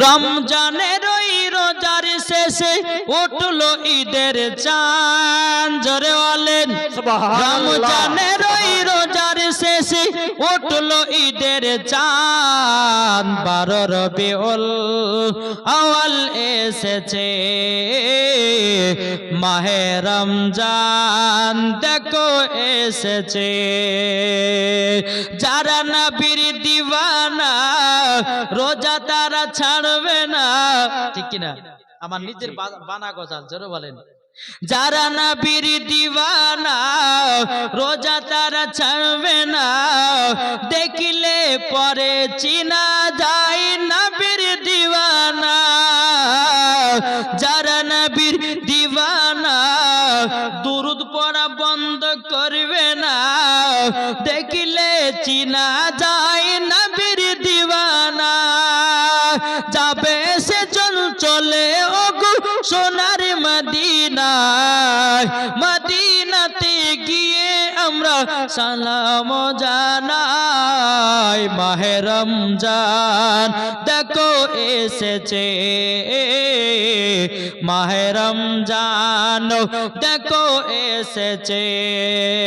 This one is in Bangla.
রমজানের ওই রোজার শেষে উঠলো ঈদের চাঁদ, জোরে বলেন রমজানের ওই রোজার শেষে উঠলো ঈদের চাঁদ। 12 রবিউল আউয়াল এসেছে, মাহে রমজান দেখো এসেছে। যারা নবীর দিওয়ানা রোজা তারা ছাড়বে না, ঠিক কিনা? আমার নিজের বানা গজাল, জোরে বলেন। যারা নবীর দিওয়ানা রোজা তারা ছাড়বে না, দেখিলে পরে চিনা যায় নবীর দিওয়ানা। যারা নবীর দিওয়ানা দুরুদ পড়া বন্ধ করবে না, দেখিলে চিনা যায় নবীর দিওয়ানা। যাবে সে চলে ওগো সোনার মদিনায়, মদিনাতে গিয়ে আমরা সালাম জানাই। মাহে রমজান দেখো এসেছে, মাহে রমজান দেখো এসেছে।